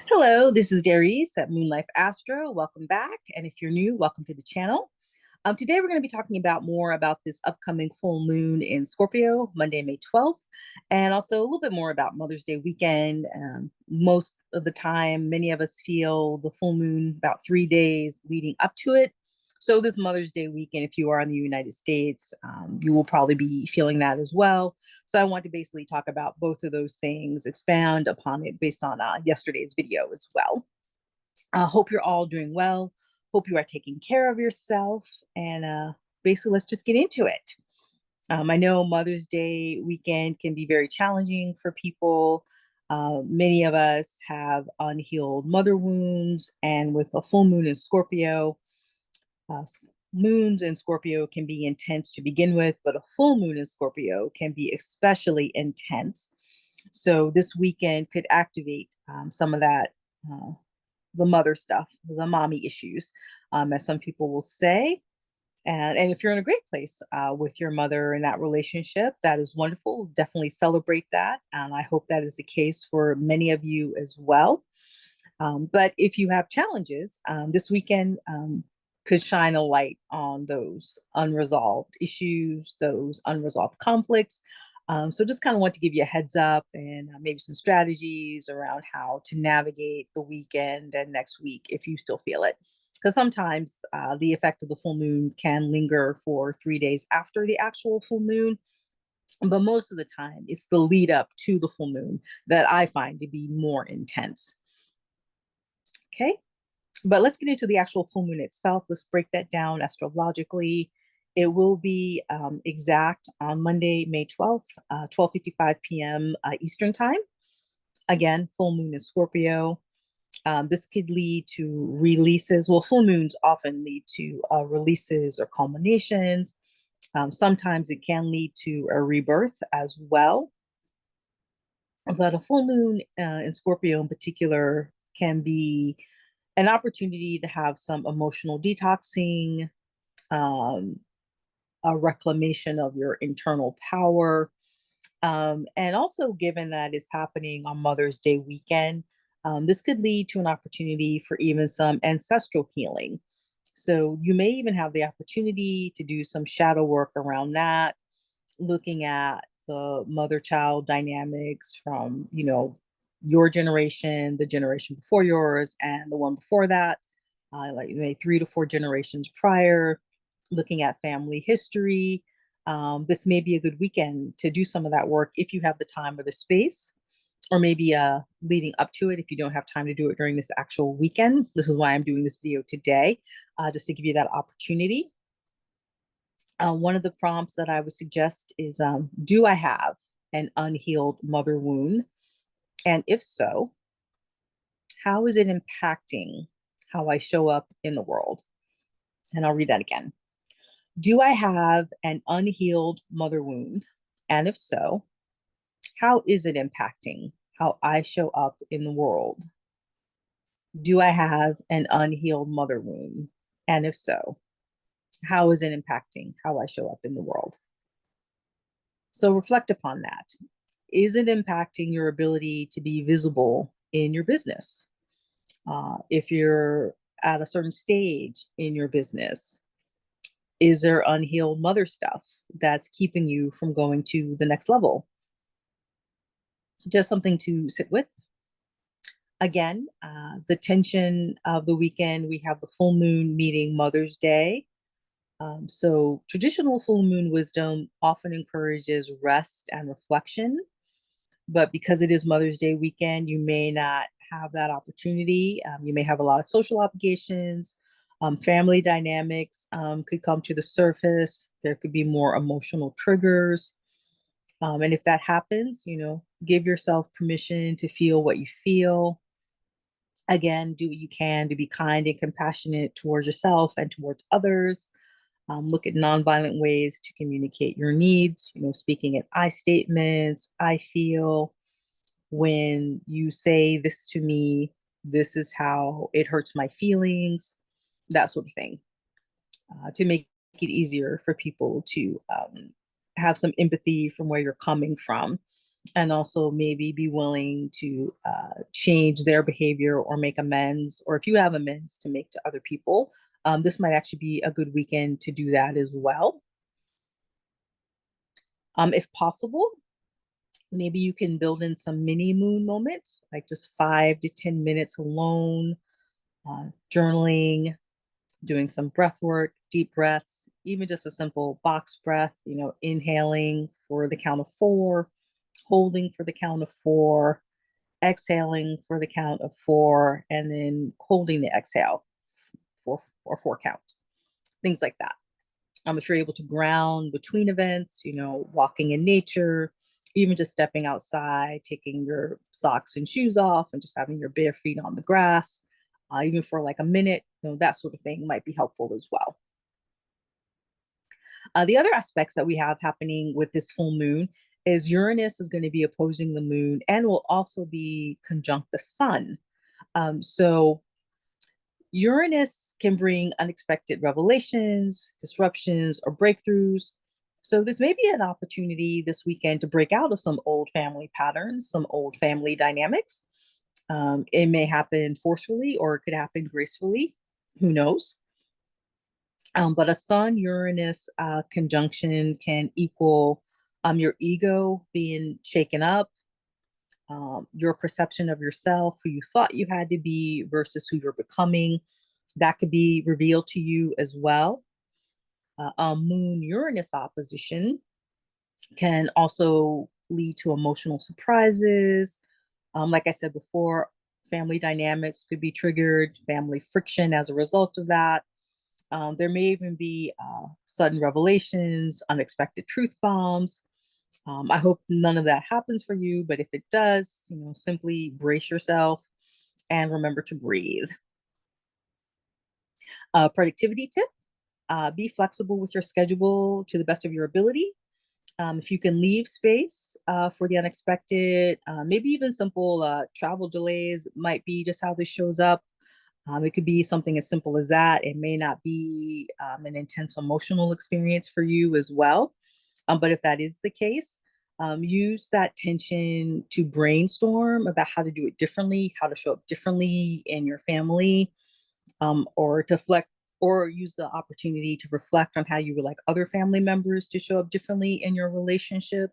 Hello, this is Darice at Moon Life Astro. Welcome back. And if you're new, welcome to the channel. Today, we're going to be talking about more about this upcoming full moon in Scorpio, Monday, May 12th, and also a little bit more about Mother's Day weekend. Most of the time, many of us feel the full moon about 3 days leading up to it. So, this Mother's Day weekend, if you are in the United States, you will probably be feeling that as well. So, I want to basically talk about both of those things, expand upon it based on yesterday's video as well. Hope you're all doing well. Hope you are taking care of yourself. And basically, let's just get into it. I know Mother's Day weekend can be very challenging for people. Many of us have unhealed mother wounds, and with a full moon in Scorpio, uh, moons in Scorpio can be intense to begin with, but a full moon in Scorpio can be especially intense. So this weekend could activate some of that, the mother stuff, the mommy issues, as some people will say. And if you're in a great place with your mother in that relationship, that is wonderful. Definitely celebrate that. And I hope that is the case for many of you as well. But if you have challenges, this weekend could shine a light on those unresolved issues, those unresolved conflicts. So just kind of want to give you a heads up and maybe some strategies around how to navigate the weekend and next week if you still feel it. Because sometimes the effect of the full moon can linger for 3 days after the actual full moon. But most of the time, it's the lead up to the full moon that I find to be more intense. Okay. But let's get into the actual full moon itself. Let's break that down astrologically. It will be exact on Monday, May 12th, 12:55 p.m. Eastern Time. Again, full moon in Scorpio. This could lead to releases. Well, full moons often lead to releases or culminations. Sometimes it can lead to a rebirth as well. But a full moon in Scorpio in particular can be an opportunity to have some emotional detoxing, um, a reclamation of your internal power. And also, given that it's happening on Mother's Day weekend, this could lead to an opportunity for even some ancestral healing. So, you may even have the opportunity to do some shadow work around that, looking at the mother child dynamics from, your generation, the generation before yours, and the one before that, like maybe 3 to 4 generations prior, looking at family history. This may be a good weekend to do some of that work if you have the time or the space, or maybe leading up to it if you don't have time to do it during this actual weekend. This is why I'm doing this video today, just to give you that opportunity. One of the prompts that I would suggest is, do I have an unhealed mother wound? And if so, how is it impacting how I show up in the world? And I'll read that again. Do I have an unhealed mother wound? And if so, how is it impacting how I show up in the world? Do I have an unhealed mother wound? And if so, how is it impacting how I show up in the world? So reflect upon that. Is it impacting your ability to be visible in your business? If you're at a certain stage in your business, is there unhealed mother stuff that's keeping you from going to the next level? Just something to sit with. Again, the tension of the weekend, we have the full moon meeting Mother's Day. So, traditional full moon wisdom often encourages rest and reflection, but because it is Mother's Day weekend, you may not have that opportunity. You may have a lot of social obligations. Family dynamics could come to the surface. There could be more emotional triggers. And if that happens, give yourself permission to feel what you feel. Again, do what you can to be kind and compassionate towards yourself and towards others. Look at nonviolent ways to communicate your needs, speaking in I statements, I feel. When you say this to me, this is how it hurts my feelings, that sort of thing, to make it easier for people to have some empathy from where you're coming from. and also maybe be willing to change their behavior or make amends, or if you have amends to make to other people, this might actually be a good weekend to do that as well. If possible, maybe you can build in some mini moon moments, like just 5 to 10 minutes alone, journaling, doing some breath work, deep breaths, even just a simple box breath, inhaling for the count of 4, holding for the count of 4, exhaling for the count of 4, and then holding the exhale for 4 counts, things like that. If you're able to ground between events, walking in nature, even just stepping outside, taking your socks and shoes off and just having your bare feet on the grass, even for like a minute, that sort of thing might be helpful as well. The other aspects that we have happening with this full moon is Uranus is going to be opposing the moon and will also be conjunct the sun. So Uranus can bring unexpected revelations, disruptions, or breakthroughs. So this may be an opportunity this weekend to break out of some old family patterns, some old family dynamics. It may happen forcefully or it could happen gracefully. Who knows? But a Sun Uranus conjunction can equal your ego being shaken up, your perception of yourself, who you thought you had to be versus who you're becoming. That could be revealed to you as well. A Moon Uranus opposition can also lead to emotional surprises. Like I said before, family dynamics could be triggered, family friction as a result of that. There may even be sudden revelations, unexpected truth bombs. I hope none of that happens for you, but if it does, simply brace yourself and remember to breathe. Productivity tip, be flexible with your schedule to the best of your ability. If you can leave space for the unexpected, maybe even simple travel delays might be just how this shows up. It could be something as simple as that. It may not be an intense emotional experience for you as well. But if that is the case, use that tension to brainstorm about how to do it differently, how to show up differently in your family, or to reflect, or use the opportunity to reflect on how you would like other family members to show up differently in your relationship.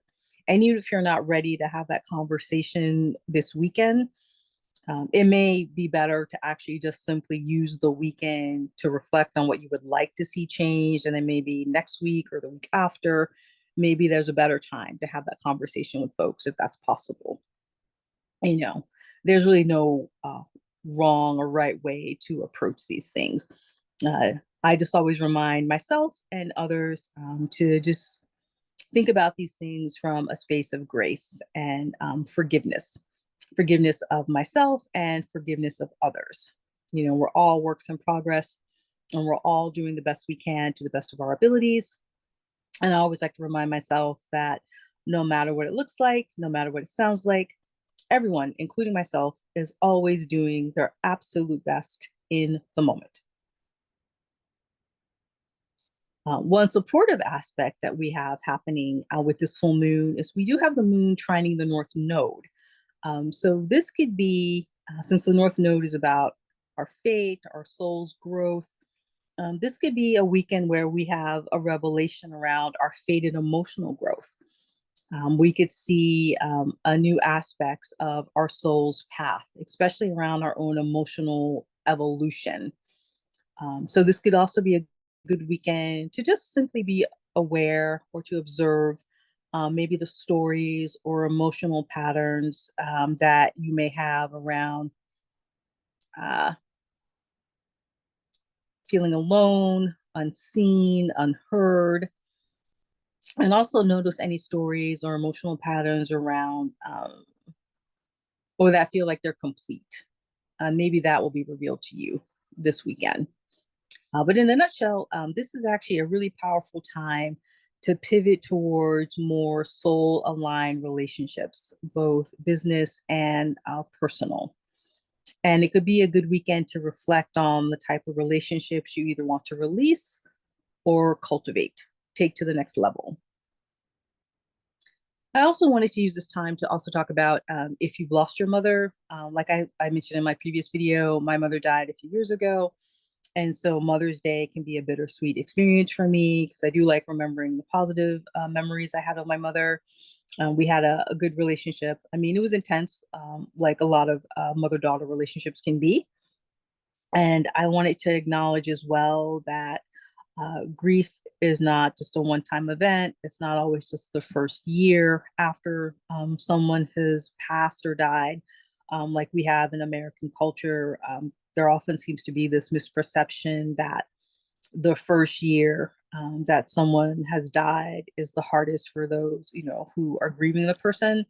And even if you're not ready to have that conversation this weekend, it may be better to actually just simply use the weekend to reflect on what you would like to see changed. And then maybe next week or the week after, maybe there's a better time to have that conversation with folks if that's possible. You know, there's really no wrong or right way to approach these things. Uh, I just always remind myself and others to just think about these things from a space of grace and forgiveness of myself and forgiveness of others. We're all works in progress and we're all doing the best we can to the best of our abilities. And I always like to remind myself that no matter what it looks like, no matter what it sounds like, everyone, including myself, is always doing their absolute best in the moment. One supportive aspect that we have happening with this full moon is we do have the moon trining the North Node. So this could be, since the North Node is about our fate, our soul's growth, this could be a weekend where we have a revelation around our fate and emotional growth. We could see a new aspects of our soul's path, especially around our own emotional evolution. So this could also be a good weekend to just simply be aware or to observe maybe the stories or emotional patterns that you may have around uh, feeling alone, unseen, unheard, and also notice any stories or emotional patterns around or that feel like they're complete. Maybe that will be revealed to you this weekend. But in a nutshell, this is actually a really powerful time to pivot towards more soul aligned relationships, both business and personal. And it could be a good weekend to reflect on the type of relationships you either want to release or cultivate, take to the next level. I also wanted to use this time to also talk about if you've lost your mother. Like I mentioned in my previous video, my mother died a few years ago. And so Mother's Day can be a bittersweet experience for me because I do like remembering the positive memories I had of my mother. We had a good relationship. I mean, it was intense, like a lot of mother-daughter relationships can be. And I wanted to acknowledge as well that grief is not just a one-time event. It's not always just the first year after someone has passed or died. Like we have in American culture, there often seems to be this misperception that the first year that someone has died is the hardest for those, who are grieving the person.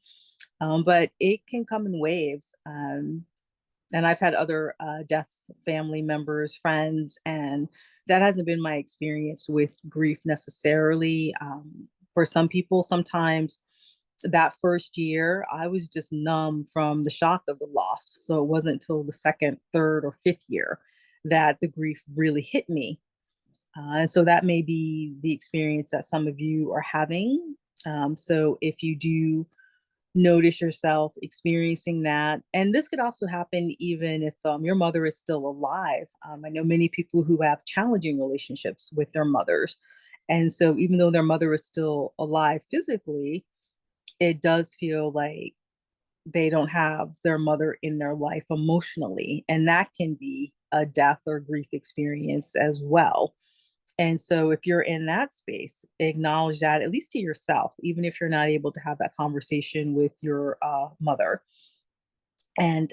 But it can come in waves. And I've had other deaths, family members, friends, and that hasn't been my experience with grief necessarily. For some people, sometimes that first year, I was just numb from the shock of the loss. So it wasn't until the second, third, or fifth year that the grief really hit me. And so that may be the experience that some of you are having. So if you do notice yourself experiencing that. And this could also happen even if your mother is still alive. I know many people who have challenging relationships with their mothers. And so even though their mother is still alive physically, it does feel like they don't have their mother in their life emotionally. And that can be a death or grief experience as well. And so, if you're in that space, acknowledge that at least to yourself, even if you're not able to have that conversation with your mother. And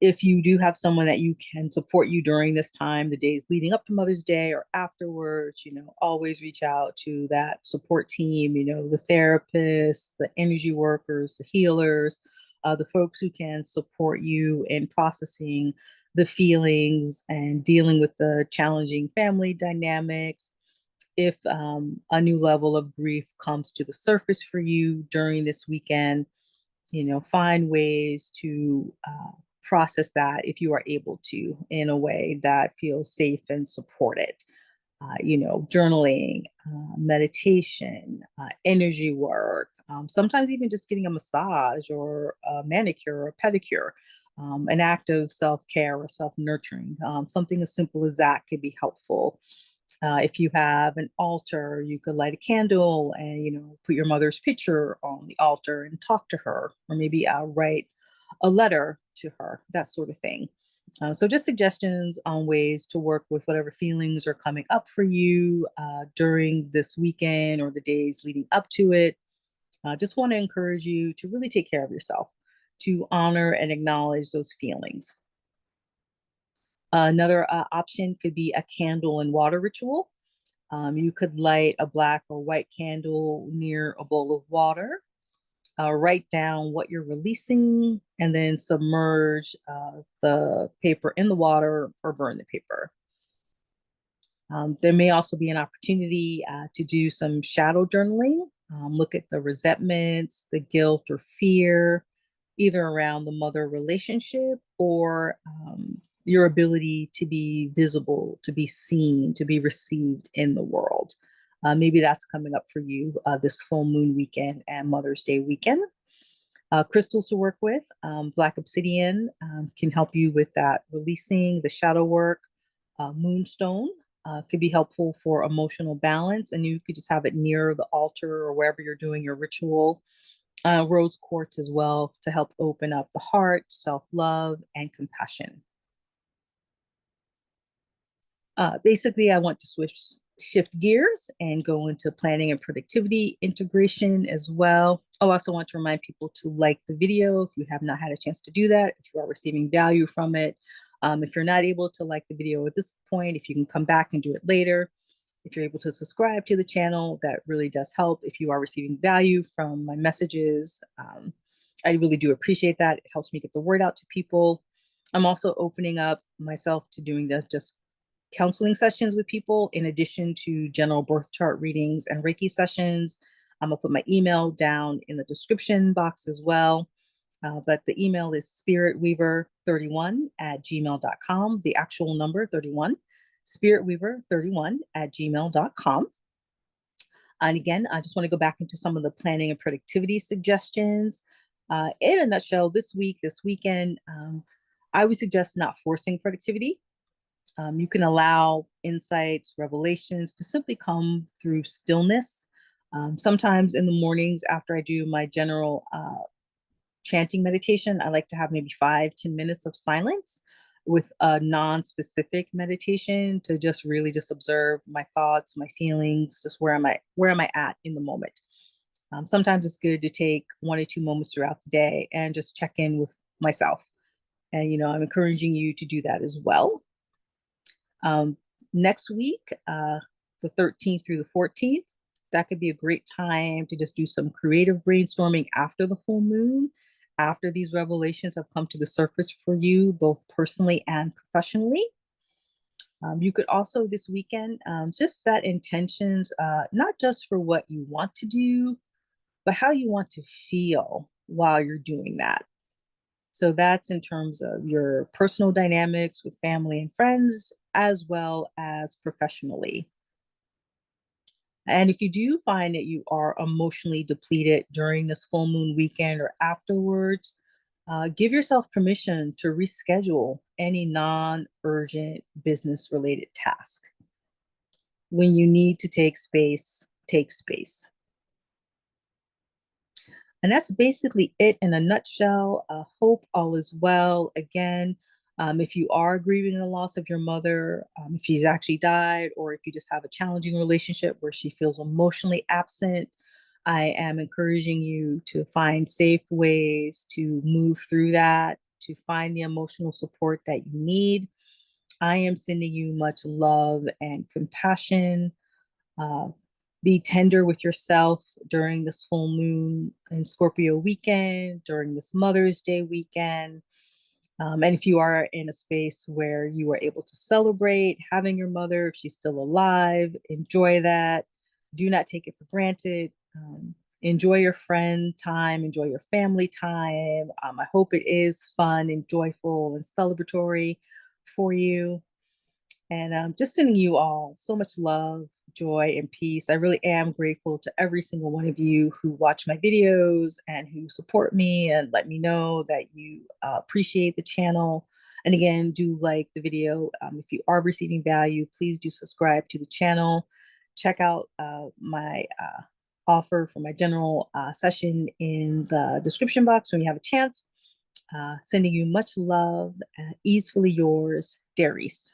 if you do have someone that you can support you during this time, the days leading up to Mother's Day or afterwards, always reach out to that support team, the therapists, the energy workers, the healers, the folks who can support you in processing the feelings and dealing with the challenging family dynamics. If a new level of grief comes to the surface for you during this weekend, find ways to process that if you are able to in a way that feels safe and supported. Journaling, meditation, energy work, sometimes even just getting a massage or a manicure or a pedicure, an act of self care or self nurturing. Something as simple as that could be helpful. If you have an altar, you could light a candle and put your mother's picture on the altar and talk to her, or maybe write a letter to her, that sort of thing. So, just suggestions on ways to work with whatever feelings are coming up for you during this weekend or the days leading up to it. Just want to encourage you to really take care of yourself, to honor and acknowledge those feelings. Another option could be a candle and water ritual. You could light a black or white candle near a bowl of water, write down what you're releasing, and then submerge the paper in the water or burn the paper. There may also be an opportunity to do some shadow journaling, look at the resentments, the guilt or fear, either around the mother relationship or your ability to be visible, to be seen, to be received in the world. Maybe that's coming up for you this full moon weekend and Mother's Day weekend. Crystals to work with. Black obsidian can help you with that releasing, the shadow work. Moonstone could be helpful for emotional balance, and you could just have it near the altar or wherever you're doing your ritual. Rose quartz as well to help open up the heart, self love, and compassion. Basically, I want to shift gears and go into planning and productivity integration as well. I also want to remind people to like the video if you have not had a chance to do that, if you are receiving value from it. If you're not able to like the video at this point, if you can come back and do it later. If you're able to subscribe to the channel, that really does help. If you are receiving value from my messages, I really do appreciate that. It helps me get the word out to people. I'm also opening up myself to doing just counseling sessions with people in addition to general birth chart readings and Reiki sessions. I'm gonna put my email down in the description box as well. But the email is spiritweaver31@gmail.com, the actual number 31, spiritweaver31@gmail.com. And again, I just want to go back into some of the planning and productivity suggestions. In a nutshell, this weekend, I would suggest not forcing productivity. You can allow insights, revelations to simply come through stillness. Sometimes in the mornings after I do my general chanting meditation, I like to have maybe 5-10 minutes of silence with a non-specific meditation to just really just observe my thoughts, my feelings, just where am I at in the moment. Sometimes it's good to take 1 or 2 moments throughout the day and just check in with myself. And I'm encouraging you to do that as well. Next week, the 13th through the 14th, that could be a great time to just do some creative brainstorming after the full moon, after these revelations have come to the surface for you, both personally and professionally. You could also this weekend just set intentions, not just for what you want to do, but how you want to feel while you're doing that. So that's in terms of your personal dynamics with family and friends, as well as professionally. And if you do find that you are emotionally depleted during this full moon weekend or afterwards, give yourself permission to reschedule any non urgent business related task. When you need to take space, take space. And that's basically it in a nutshell. Hope all is well. Again, if you are grieving the loss of your mother, if she's actually died, or if you just have a challenging relationship where she feels emotionally absent, I am encouraging you to find safe ways to move through that, to find the emotional support that you need. I am sending you much love and compassion. Uh, be tender with yourself during this full moon and Scorpio weekend, during this Mother's Day weekend. And if you are in a space where you are able to celebrate having your mother, if she's still alive, enjoy that. Do not take it for granted. Enjoy your friend time, enjoy your family time. I hope it is fun and joyful and celebratory for you. And just sending you all so much love, joy, and peace. I really am grateful to every single one of you who watch my videos and who support me and let me know that you appreciate the channel. And again, do like the video. If you are receiving value, please do subscribe to the channel. Check out my offer for my general session in the description box when you have a chance. Sending you much love. Easefully yours, Darius.